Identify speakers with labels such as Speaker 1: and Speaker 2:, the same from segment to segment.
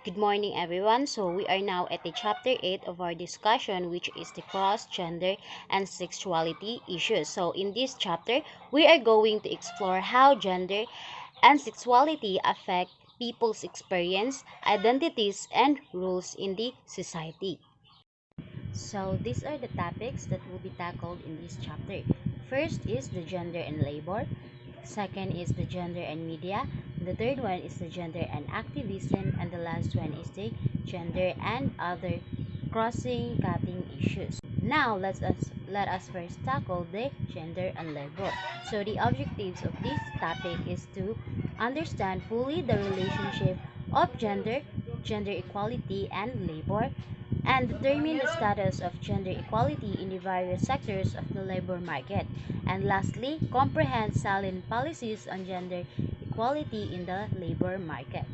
Speaker 1: Good morning, everyone. So, we are now at the chapter 8 of our discussion, which is the cross, gender, and sexuality issues. So, in this chapter, we are going to explore how gender and sexuality affect people's experience, identities, and roles in the society. So, these are the topics that will be tackled in this chapter. First is the gender and labor. Second is the gender and media. The third one is the gender and activism. And the last one is the gender and other crossing cutting issues. Now, let us first tackle the gender and labor. So, the objectives of this topic is to understand fully the relationship of gender equality, and labor, and determine the status of gender equality in the various sectors of the labor market. And lastly, comprehend salient policies on gender equality in the labor market.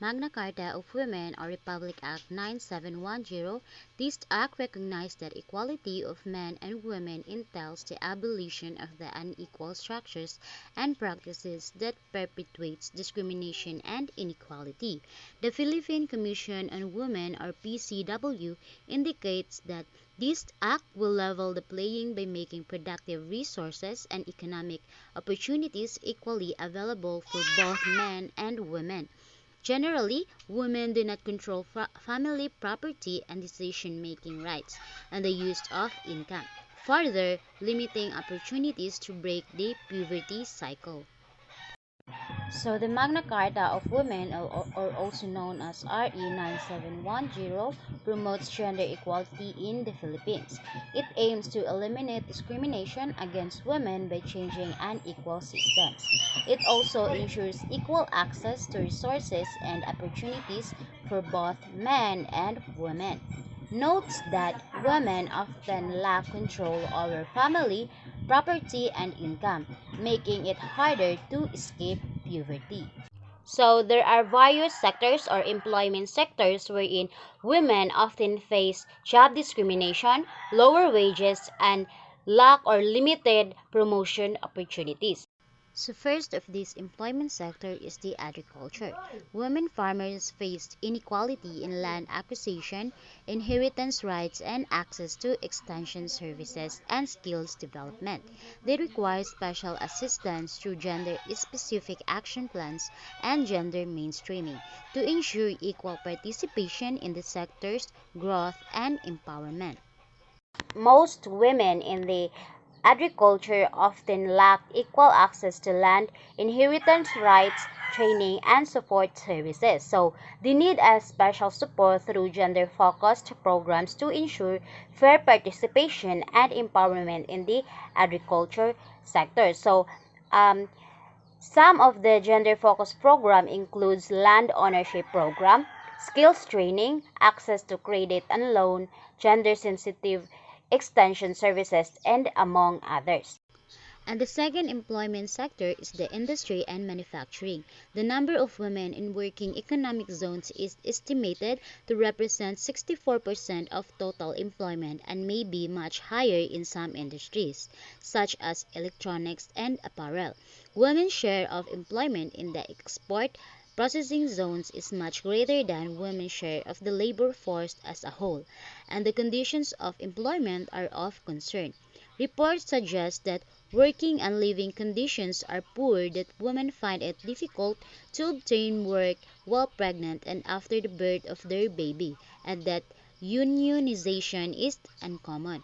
Speaker 1: Magna Carta of Women or Republic Act 9710, this act recognized that equality of men and women entails the abolition of the unequal structures and practices that perpetuates discrimination and inequality. The Philippine Commission on Women or PCW indicates that this act will level the playing by making productive resources and economic opportunities equally available for both men and women. Generally, women do not control family property and decision-making rights and the use of income, further limiting opportunities to break the poverty cycle. So the Magna Carta of Women, or also known as RE 9710, promotes gender equality in the Philippines. It aims to eliminate discrimination against women by changing unequal systems. It also ensures equal access to resources and opportunities for both men and women. Notes that women often lack control over family, property, and income, making it harder to escape poverty. So there are various sectors or employment sectors wherein women often face job discrimination, lower wages, and lack or limited promotion opportunities. So first of this employment sector is the agriculture. Women farmers faced inequality in land acquisition, inheritance rights, and access to extension services and skills development. They require special assistance through gender-specific action plans and gender mainstreaming to ensure equal participation in the sector's growth and empowerment. Most women in the agriculture often lack equal access to land, inheritance rights, training, and support services. So, they need a special support through gender focused programs to ensure fair participation and empowerment in the agriculture sector. So, um, some of the gender focused program includes land ownership program, skills training, access to credit and loan, gender sensitive extension services, and among others. And the second employment sector is the industry and manufacturing. The number of women in working economic zones is estimated to represent 64% of total employment and may be much higher in some industries, such as electronics and apparel. Women's share of employment in the export processing zones is much greater than women's share of the labor force as a whole, and the conditions of employment are of concern. Reports suggest that working and living conditions are poor, that women find it difficult to obtain work while pregnant and after the birth of their baby, and that unionization is uncommon.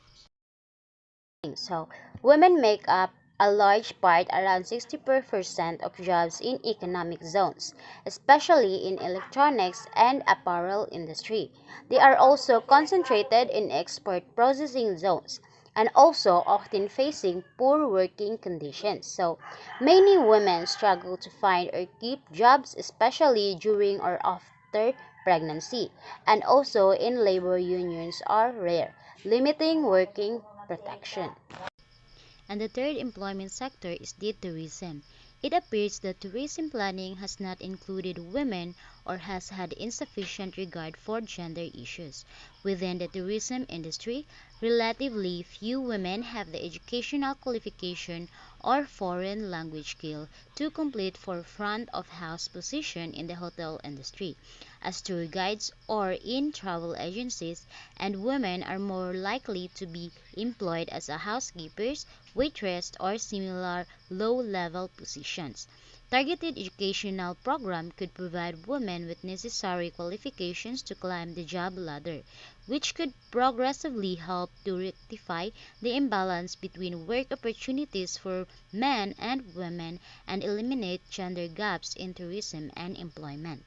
Speaker 1: So, women make up a large part, around 60% of jobs in economic zones, especially in electronics and apparel industry. They are also concentrated in export processing zones and also often facing poor working conditions. So, many women struggle to find or keep jobs, especially during or after pregnancy, and also in labor unions are rare, limiting working protection. And the third employment sector is the tourism. It appears that tourism planning has not included women or has had insufficient regard for gender issues. Within the tourism industry, relatively few women have the educational qualification or foreign language skill to complete for front of house position in the hotel industry, as tour guides or in travel agencies, and women are more likely to be employed as a housekeepers, waitress, or similar low-level positions. Targeted educational program could provide women with necessary qualifications to climb the job ladder, which could progressively help to rectify the imbalance between work opportunities for men and women and eliminate gender gaps in tourism and employment.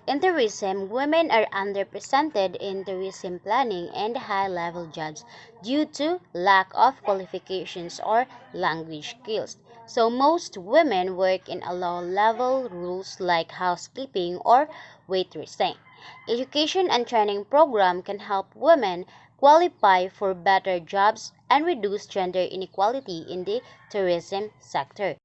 Speaker 1: In tourism, women are underrepresented in tourism planning and high-level jobs due to lack of qualifications or language skills. So most women work in a low-level roles like housekeeping or waitressing. Education and training program can help women qualify for better jobs and reduce gender inequality in the tourism sector.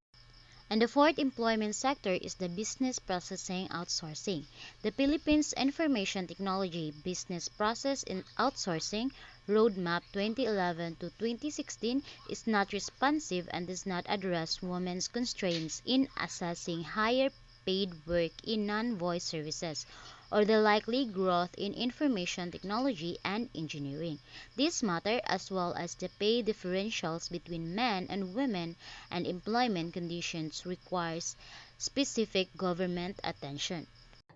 Speaker 1: And the fourth employment sector is the business processing outsourcing. The Philippines Information Technology Business Process in Outsourcing Roadmap 2011 to 2016 is not responsive and does not address women's constraints in assessing higher paid work in non-voice services or the likely growth in information technology and engineering. This matter as well as the pay differentials between men and women and employment conditions requires specific government attention.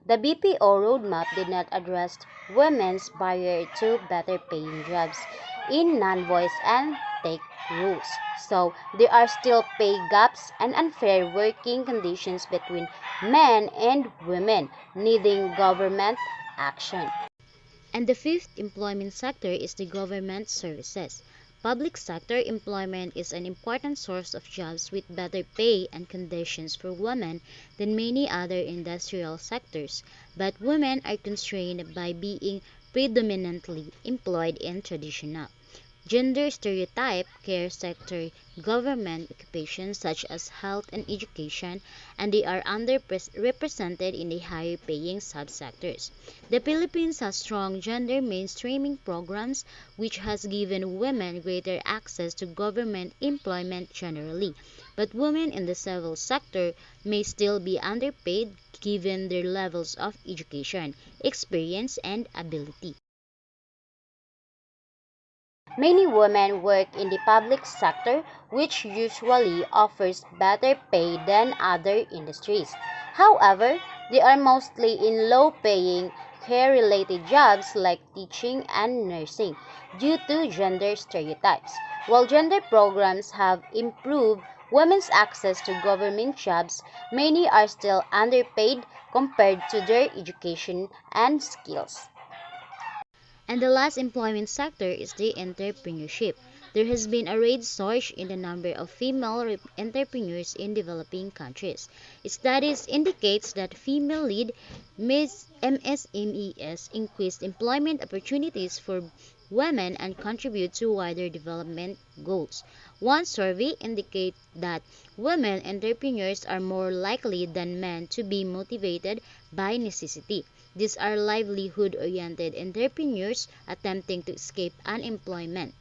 Speaker 1: The BPO roadmap did not address women's barrier to better paying jobs in non-voice and tech roles. So there are still pay gaps and unfair working conditions between men and women, needing government action. And the fifth employment sector is the government services. Public sector employment is an important source of jobs with better pay and conditions for women than many other industrial sectors, but women are constrained by being predominantly employed in traditional gender stereotype care sector government occupations such as health and education, and they are underrepresented in the higher paying subsectors. The Philippines has strong gender mainstreaming programs which has given women greater access to government employment generally, but women in the civil sector may still be underpaid given their levels of education, experience, and ability. Many women work in the public sector, which usually offers better pay than other industries. However, they are mostly in low paying, care related jobs like teaching and nursing due to gender stereotypes. While gender programs have improved women's access to government jobs, many are still underpaid compared to their education and skills. And the last employment sector is the entrepreneurship. There has been a rapid surge in the number of female entrepreneurs in developing countries. Studies indicates that female-led MSMEs increase employment opportunities for women and contribute to wider development goals. One survey indicates that women entrepreneurs are more likely than men to be motivated by necessity. These are livelihood-oriented entrepreneurs attempting to escape unemployment.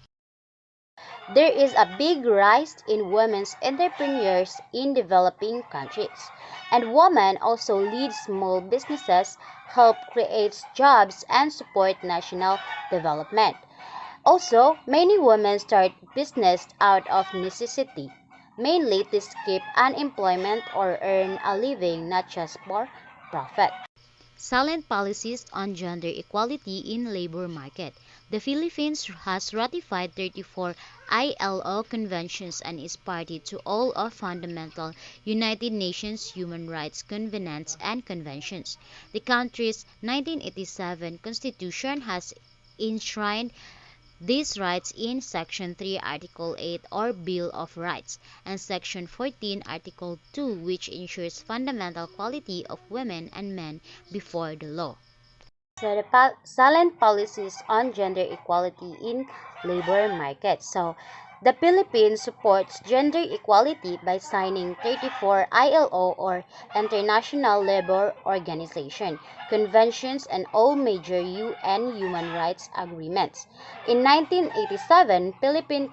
Speaker 1: There is a big rise in women's entrepreneurs in developing countries, and women also lead small businesses, help create jobs, and support national development. Also, many women start business out of necessity, mainly to escape unemployment or earn a living, not just for profit. Silent policies on gender equality in labor market. The Philippines has ratified 34 ILO conventions and is party to all of fundamental United Nations human rights covenants and conventions. The country's 1987 constitution has enshrined these rights in Section 3, Article 8 or Bill of Rights, and Section 14, Article 2, which ensures fundamental equality of women and men before the law. So the silent policies on gender equality in labor market. So The Philippines supports gender equality by signing 34 ILO or International Labour Organization conventions and all major UN human rights agreements. In 1987, Philippine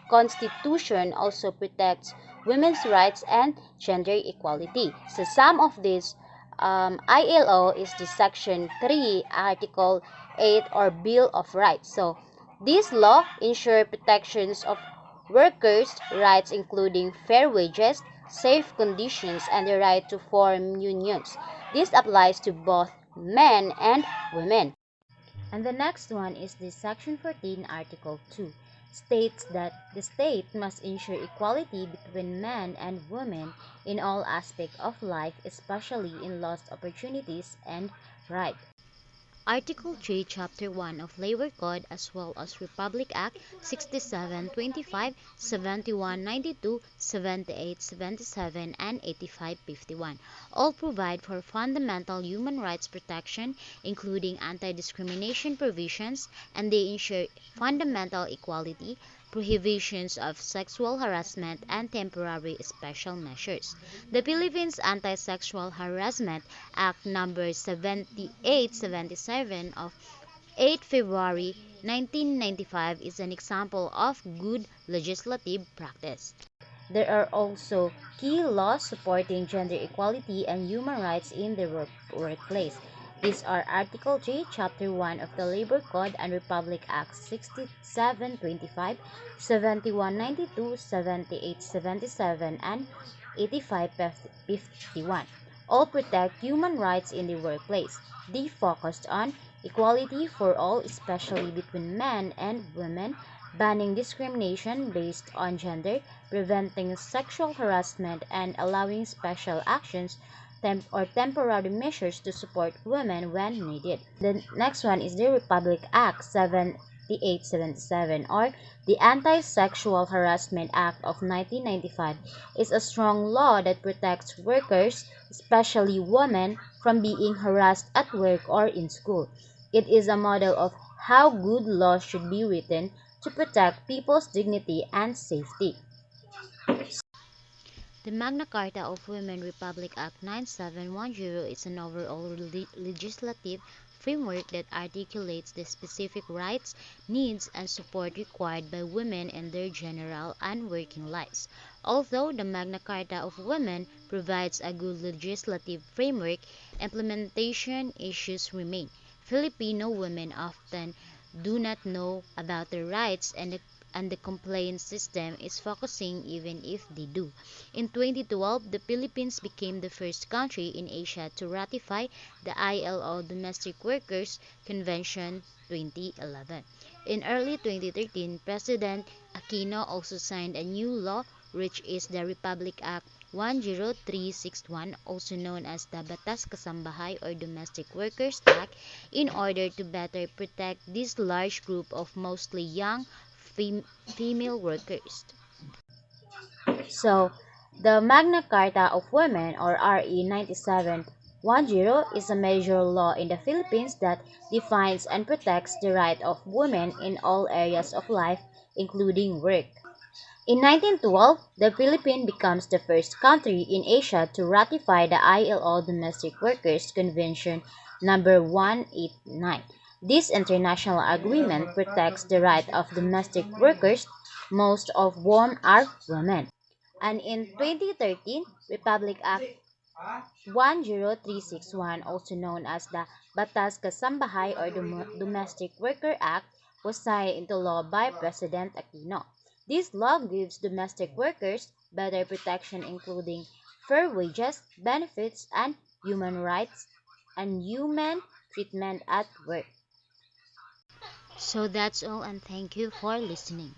Speaker 1: Constitution also protects women's rights and gender equality. So some of these ILO is the Section 3, Article 8 or Bill of Rights. So this law ensures protections of workers' rights including fair wages, safe conditions, and the right to form unions. This applies to both men and women. And the next one is the Section 14, Article 2, states that the state must ensure equality between men and women in all aspects of life, especially in lost opportunities and rights. Article 3, Chapter 1 of Labor Code as well as Republic Act 6725, 7192, 7877, and 8551 all provide for fundamental human rights protection, including anti-discrimination provisions, and they ensure fundamental equality, prohibitions of sexual harassment, and temporary special measures. The Philippines Anti-Sexual Harassment Act number 7877 of 8 February 1995 is an example of good legislative practice. There are also key laws supporting gender equality and human rights in the workplace. These are Article 3, Chapter 1 of the Labor Code and Republic Act 6725, 7192, 7877, and 8551. All protect human rights in the workplace. They focused on equality for all, especially between men and women, banning discrimination based on gender, preventing sexual harassment, and allowing special actions or temporary measures to support women when needed. The next one is the Republic Act 7877 or the Anti-Sexual Harassment Act of 1995 is a strong law that protects workers, especially women, from being harassed at work or in school. It is a model of how good laws should be written to protect people's dignity and safety. The Magna Carta of Women Republic Act 9710 is an overall legislative framework that articulates the specific rights, needs, and support required by women in their general and working lives. Although the Magna Carta of Women provides a good legislative framework, implementation issues remain. Filipino women often do not know about their rights and the complaint system is focusing even if they do. In 2012, the Philippines became the first country in Asia to ratify the ILO Domestic Workers Convention 2011. In early 2013, President Aquino also signed a new law which is the Republic Act 10361, also known as the Batas Kasambahay or Domestic Workers Act, in order to better protect this large group of mostly young female workers. So, the Magna Carta of Women or RE 9710 is a major law in the Philippines that defines and protects the right of women in all areas of life, including work. In 1912, the Philippines becomes the first country in Asia to ratify the ILO Domestic Workers Convention number 189. This international agreement protects the right of domestic workers, most of whom are women. And in 2013, Republic Act 10361, also known as the Batas Kasambahay or Domestic Worker Act, was signed into law by President Aquino. This law gives domestic workers better protection including fair wages, benefits, and human rights and human treatment at work. So that's all and thank you for listening.